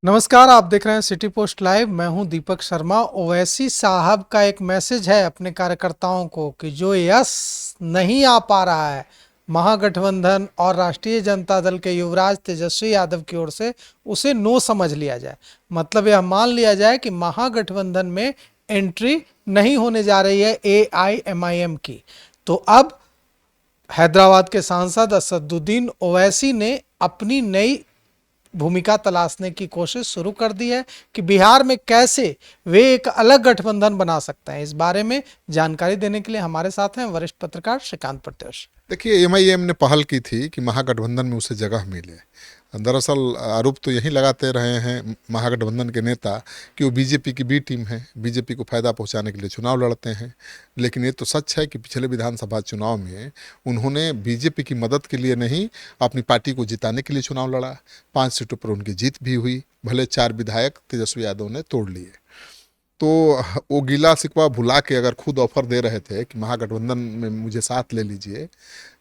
नमस्कार, आप देख रहे हैं सिटी पोस्ट लाइव। मैं हूं दीपक शर्मा। ओवैसी साहब का एक मैसेज है अपने कार्यकर्ताओं को कि जो यस नहीं आ पा रहा है महागठबंधन और राष्ट्रीय जनता दल के युवराज तेजस्वी यादव की ओर से, उसे नो समझ लिया जाए। मतलब यह मान लिया जाए कि महागठबंधन में एंट्री नहीं होने जा रही है AIMIM की। तो अब हैदराबाद के सांसद असदुद्दीन ओवैसी ने अपनी नई भूमिका तलाशने की कोशिश शुरू कर दी है कि बिहार में कैसे वे एक अलग गठबंधन बना सकते हैं। इस बारे में जानकारी देने के लिए हमारे साथ हैं वरिष्ठ पत्रकार श्रीकांत प्रत्युष। देखिए, एमआईएम ने पहल की थी कि महागठबंधन में उसे जगह मिले। दरअसल आरोप तो यही लगाते रहे हैं महागठबंधन के नेता कि वो बीजेपी की बी टीम है, बीजेपी को फायदा पहुंचाने के लिए चुनाव लड़ते हैं। लेकिन ये तो सच है कि पिछले विधानसभा चुनाव में उन्होंने बीजेपी की मदद के लिए नहीं, अपनी पार्टी को जिताने के लिए चुनाव लड़ा। 5 सीटों पर उनकी जीत भी हुई, भले 4 विधायक तेजस्वी यादव ने तोड़ लिए। तो वो गिला शिकवा भुला के अगर खुद ऑफर दे रहे थे कि महागठबंधन में मुझे साथ ले लीजिए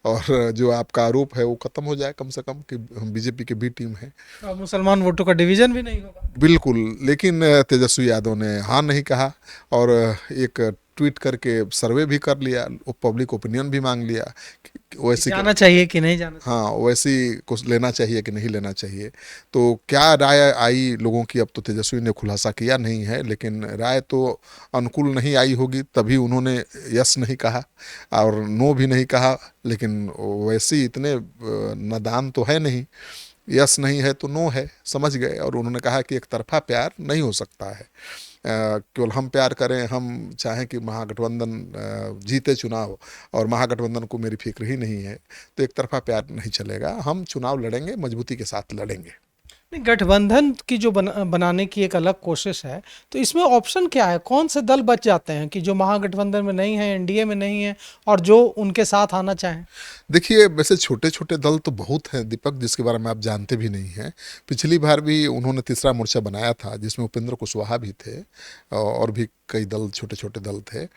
और जो आपका आरोप है वो खत्म हो जाए, कम से कम कि हम बीजेपी के बी टीम है। और मुसलमान वोटों का डिवीजन भी नहीं होगा। बिल्कुल। लेकिन तेजस्वी यादव ने हाँ नहीं कहा और एक ट्वीट करके सर्वे भी कर लिया, पब्लिक ओपिनियन भी मांग लिया कि वैसी जाना चाहिए कि नहीं जाना चाहिए। हाँ वैसी कुछ लेना चाहिए कि नहीं लेना चाहिए। तो क्या राय आई लोगों की, अब तो तेजस्वी ने खुलासा किया नहीं है, लेकिन राय तो अनुकूल नहीं आई होगी, तभी उन्होंने यस नहीं कहा और नो भी नहीं कहा। लेकिन वैसी इतने नादान तो है नहीं, यस नहीं है तो नो है, समझ गए। और उन्होंने कहा कि एक तरफा प्यार नहीं हो सकता है, केवल हम प्यार करें, हम चाहें कि महागठबंधन जीते चुनाव और महागठबंधन को मेरी फिक्र ही नहीं है, तो एक तरफा प्यार नहीं चलेगा। हम चुनाव लड़ेंगे, मजबूती के साथ लड़ेंगे। नहीं, गठबंधन की जो बनाने की एक अलग कोशिश है, तो इसमें ऑप्शन क्या है? कौन से दल बच जाते हैं कि जो महागठबंधन में नहीं है, एनडीए में नहीं है और जो उनके साथ आना चाहें? देखिए, वैसे छोटे छोटे दल तो बहुत हैं दीपक, जिसके बारे में आप जानते भी नहीं हैं। पिछली बार भी उन्होंने तीसरा मोर्चा बनाया था जिसमें उपेंद्र कुशवाहा भी थे और भी कई दल, छोटे छोटे दल थे।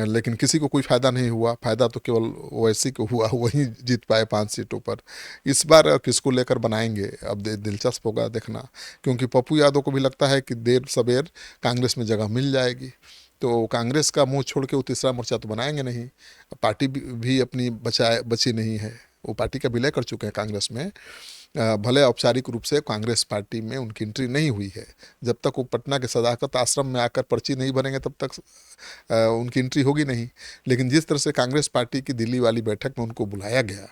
लेकिन किसी को कोई फ़ायदा नहीं हुआ। फ़ायदा तो केवल ओवैसी को हुआ, वहीं जीत पाए 5 सीटों पर। इस बार किसको लेकर बनाएंगे, अब दिलचस्प होगा देखना, क्योंकि पप्पू यादव को भी लगता है कि देर सबेर कांग्रेस में जगह मिल जाएगी। तो कांग्रेस का मुंह छोड़ के वो तीसरा मोर्चा तो बनाएंगे नहीं। पार्टी भी अपनी बची नहीं है, वो पार्टी का विलय कर चुके हैं कांग्रेस में। भले औपचारिक रूप से कांग्रेस पार्टी में उनकी एंट्री नहीं हुई है, जब तक वो पटना के सदाकत आश्रम में आकर पर्ची नहीं बनेंगे तब तक उनकी एंट्री होगी नहीं। लेकिन जिस तरह से कांग्रेस पार्टी की दिल्ली वाली बैठक में उनको बुलाया गया,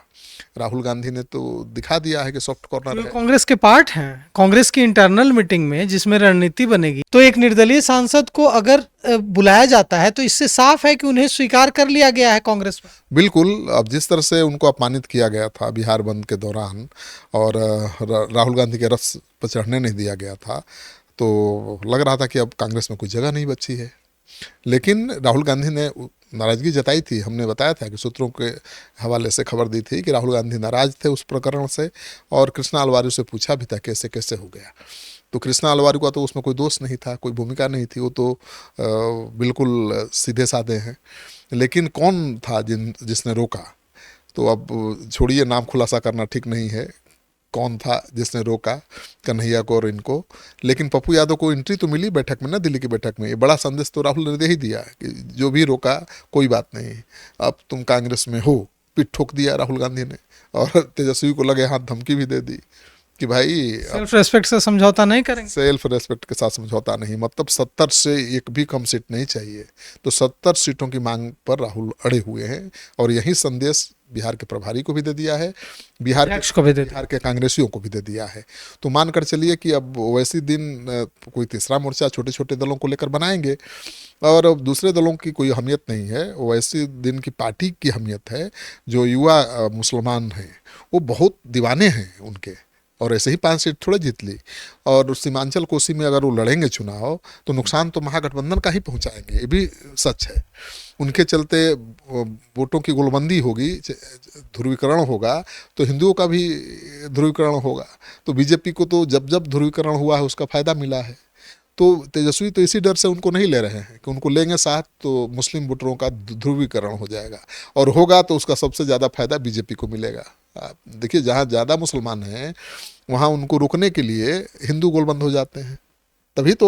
राहुल गांधी ने तो दिखा दिया है कि सॉफ्ट कॉर्नर जो है। कांग्रेस के पार्ट हैं, कांग्रेस की इंटरनल मीटिंग में जिसमें रणनीति बनेगी, तो एक निर्दलीय सांसद को अगर बुलाया जाता है तो इससे साफ है कि उन्हें स्वीकार कर लिया गया है कांग्रेस में। बिल्कुल। अब जिस तरह से उनको अपमानित किया गया था बिहार बंद के दौरान और राहुल गांधी के रथ पर चढ़ने नहीं दिया गया था, तो लग रहा था कि अब कांग्रेस में कोई जगह नहीं बची है। लेकिन राहुल गांधी ने नाराज़गी जताई थी। हमने बताया था कि सूत्रों के हवाले से खबर दी थी कि राहुल गांधी नाराज थे उस प्रकरण से, और कृष्णा अलवारी से पूछा भी था कैसे कैसे हो गया। तो कृष्णा अलवारी का तो उसमें कोई दोष नहीं था, कोई भूमिका नहीं थी, वो तो बिल्कुल सीधे साधे हैं। लेकिन कौन था जिसने रोका, तो अब छोड़िए, नाम खुलासा करना ठीक नहीं है कौन था जिसने रोका कन्हैया को और इनको। लेकिन पप्पू यादव को एंट्री तो मिली बैठक में ना, दिल्ली की बैठक में। ये बड़ा संदेश तो राहुल ने दे ही दिया कि जो भी रोका कोई बात नहीं, अब तुम कांग्रेस में हो। पीठ ठोक दिया राहुल गांधी ने, और तेजस्वी को लगे हाथ धमकी भी दे दी कि भाई सेल्फ रेस्पेक्ट से समझौता नहीं करेंगे। सेल्फ रेस्पेक्ट के साथ समझौता नहीं, मतलब 70 से एक भी कम सीट नहीं चाहिए। तो 70 सीटों की मांग पर राहुल अड़े हुए हैं, और यही संदेश बिहार के प्रभारी को भी दे दिया है, बिहार के कांग्रेसियों को भी दे दिया है। तो मानकर चलिए कि अब वैसे दिन कोई तीसरा मोर्चा छोटे छोटे दलों को लेकर बनाएंगे, और अब दूसरे दलों की कोई अहमियत नहीं है। वैसे दिन की पार्टी की अहमियत है। जो युवा मुसलमान हैं वो बहुत दीवाने हैं उनके, और ऐसे ही 5 सीट थोड़े जीत ली। और सीमांचल कोसी में अगर वो लड़ेंगे चुनाव, तो नुकसान तो महागठबंधन का ही पहुंचाएंगे, ये भी सच है। उनके चलते वोटों की गोलबंदी होगी, ध्रुवीकरण होगा, तो हिंदुओं का भी ध्रुवीकरण होगा। तो बीजेपी को तो जब जब ध्रुवीकरण हुआ है उसका फायदा मिला है। तो तेजस्वी तो इसी डर से उनको नहीं ले रहे हैं कि उनको लेंगे साथ तो मुस्लिम वोटरों का ध्रुवीकरण हो जाएगा, और होगा तो उसका सबसे ज़्यादा फायदा बीजेपी को मिलेगा। देखिए, जहाँ ज़्यादा मुसलमान हैं वहाँ उनको रोकने के लिए हिंदू गोलबंद हो जाते हैं। तभी तो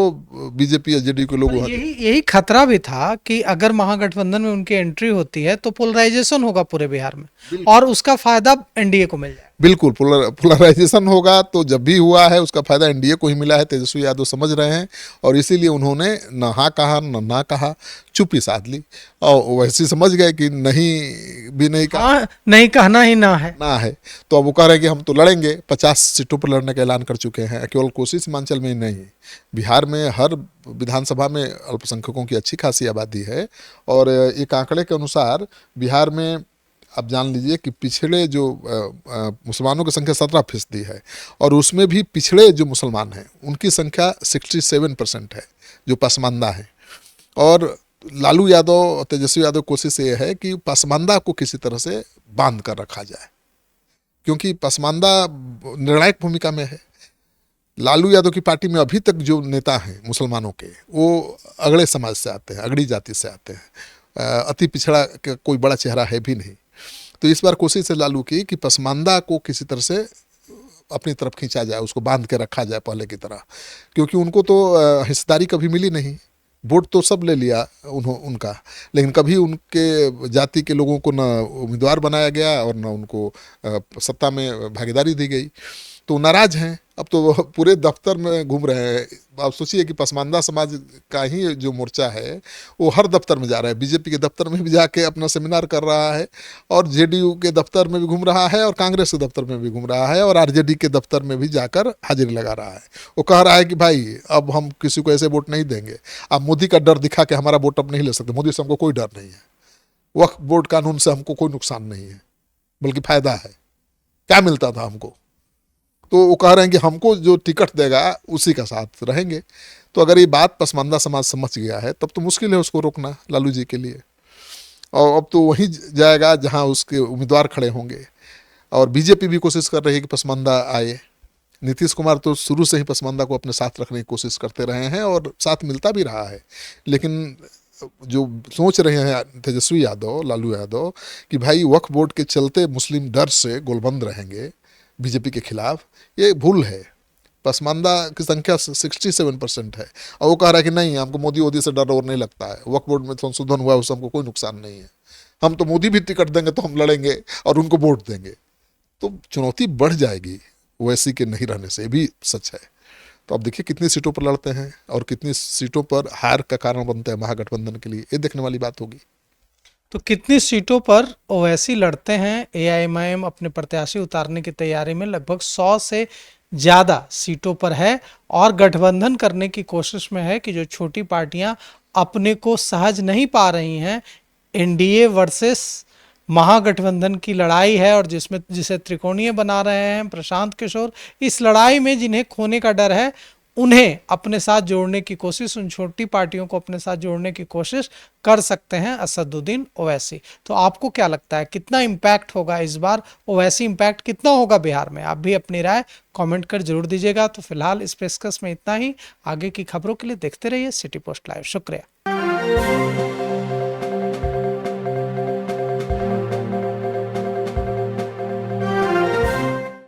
बीजेपी या जेडीयू के लोग पर वहाँ यही खतरा भी था कि अगर महागठबंधन में उनकी एंट्री होती है तो पोलराइजेशन होगा पूरे बिहार में और उसका फायदा एनडीए को मिल जाएगा। बिल्कुल पोलराइजेशन होगा। तो जब भी हुआ है उसका फायदा एनडीए को ही मिला है, तेजस्वी यादव समझ रहे हैं, और इसीलिए उन्होंने न हाँ कहा न ना कहा, चुप्पी साध ली और वैसे समझ गए कि नहीं भी नहीं कहा, हाँ, नहीं कहना ही ना है। ना है। तो अब वो कह रहे हैं कि हम तो लड़ेंगे, 50 सीटों पर लड़ने का ऐलान कर चुके हैं। केवल कोसी सीमांचल में ही नहीं, बिहार में हर विधानसभा में अल्पसंख्यकों की अच्छी खासी आबादी है। और एक आंकड़े के अनुसार बिहार में आप जान लीजिए कि पिछड़े जो मुसलमानों की संख्या 17% है, और उसमें भी पिछड़े जो मुसलमान हैं उनकी संख्या 67% है जो पसमानदा है। और लालू यादव और तेजस्वी यादव कोशिश ये है कि पसमानदा को किसी तरह से बांध कर रखा जाए, क्योंकि पसमानदा निर्णायक भूमिका में है। लालू यादव की पार्टी में अभी तक जो नेता हैं मुसलमानों के, वो अगड़े समाज से आते हैं, अगड़ी जाति से आते हैं, अति पिछड़ा कोई बड़ा चेहरा है भी नहीं। तो इस बार कोशिश है लालू की कि पसमानदा को किसी तरह से अपनी तरफ खींचा जाए, उसको बांध के रखा जाए पहले की तरह, क्योंकि उनको तो हिस्सेदारी कभी मिली नहीं। वोट तो सब ले लिया उनका, लेकिन कभी उनके जाति के लोगों को न उम्मीदवार बनाया गया और न उनको सत्ता में भागीदारी दी गई। तो नाराज हैं। अब तो पूरे दफ्तर में घूम रहे हैं। आप सोचिए कि पसमानदा समाज का ही जो मोर्चा है वो हर दफ्तर में जा रहा है, बीजेपी के दफ्तर में भी जाके अपना सेमिनार कर रहा है, और जेडीयू के दफ्तर में भी घूम रहा है, और कांग्रेस के दफ्तर में भी घूम रहा है, और आरजेडी के दफ्तर में भी जाकर हाजिरी लगा रहा है। वो कह रहा है कि भाई अब हम किसी को ऐसे वोट नहीं देंगे। आप मोदी का डर दिखा के हमारा वोट अब नहीं ले सकते। मोदी से हमको कोई डर नहीं है, वक्फ बोर्ड कानून से हमको कोई नुकसान नहीं है, बल्कि फायदा है। क्या मिलता था हमको? तो वो कह रहे हैं कि हमको जो टिकट देगा उसी का साथ रहेंगे। तो अगर ये बात पसमानदा समाज समझ गया है तब तो मुश्किल है उसको रोकना लालू जी के लिए। और अब तो वहीं जाएगा जहां उसके उम्मीदवार खड़े होंगे। और बीजेपी भी कोशिश कर रही है कि पसमानदा आए। नीतीश कुमार तो शुरू से ही पसमानदा को अपने साथ रखने की कोशिश करते रहे हैं और साथ मिलता भी रहा है। लेकिन जो सोच रहे हैं तेजस्वी यादव, लालू यादव, कि भाई वक्फ बोर्ड के चलते मुस्लिम डर से गोलबंद रहेंगे बीजेपी के खिलाफ, ये भूल है। पसमानदा की संख्या 67% है, और वो कह रहा है कि नहीं हमको मोदी वोदी से डर और नहीं लगता है, वक्फ बोर्ड में संशोधन हुआ उससे हमको कोई नुकसान नहीं है, हम तो मोदी भी टिकट देंगे तो हम लड़ेंगे और उनको वोट देंगे। तो चुनौती बढ़ जाएगी ओवैसी के नहीं रहने से, भी सच है। तो अब देखिए कितनी सीटों पर लड़ते हैं और कितनी सीटों पर हार का कारण बनते हैं महागठबंधन के लिए, ये देखने वाली बात होगी। तो कितनी सीटों पर ओवैसी लड़ते हैं? एआईएमआईएम अपने प्रत्याशी उतारने की तैयारी में लगभग 100 से ज़्यादा सीटों पर है और गठबंधन करने की कोशिश में है कि जो छोटी पार्टियां अपने को सहज नहीं पा रही हैं, एनडीए वर्सेस महागठबंधन की लड़ाई है और जिसे त्रिकोणीय बना रहे हैं प्रशांत किशोर। इस लड़ाई में जिन्हें खोने का डर है उन्हें अपने साथ जोड़ने की कोशिश, उन छोटी पार्टियों को अपने साथ जोड़ने की कोशिश कर सकते हैं असदुद्दीन ओवैसी। तो आपको क्या लगता है कितना इम्पैक्ट होगा इस बार? ओवैसी इम्पैक्ट कितना होगा बिहार में? आप भी अपनी राय कमेंट कर जरूर दीजिएगा। तो फिलहाल इस पेशकश में इतना ही। आगे की खबरों के लिए देखते रहिए सिटी पोस्ट लाइव। शुक्रिया।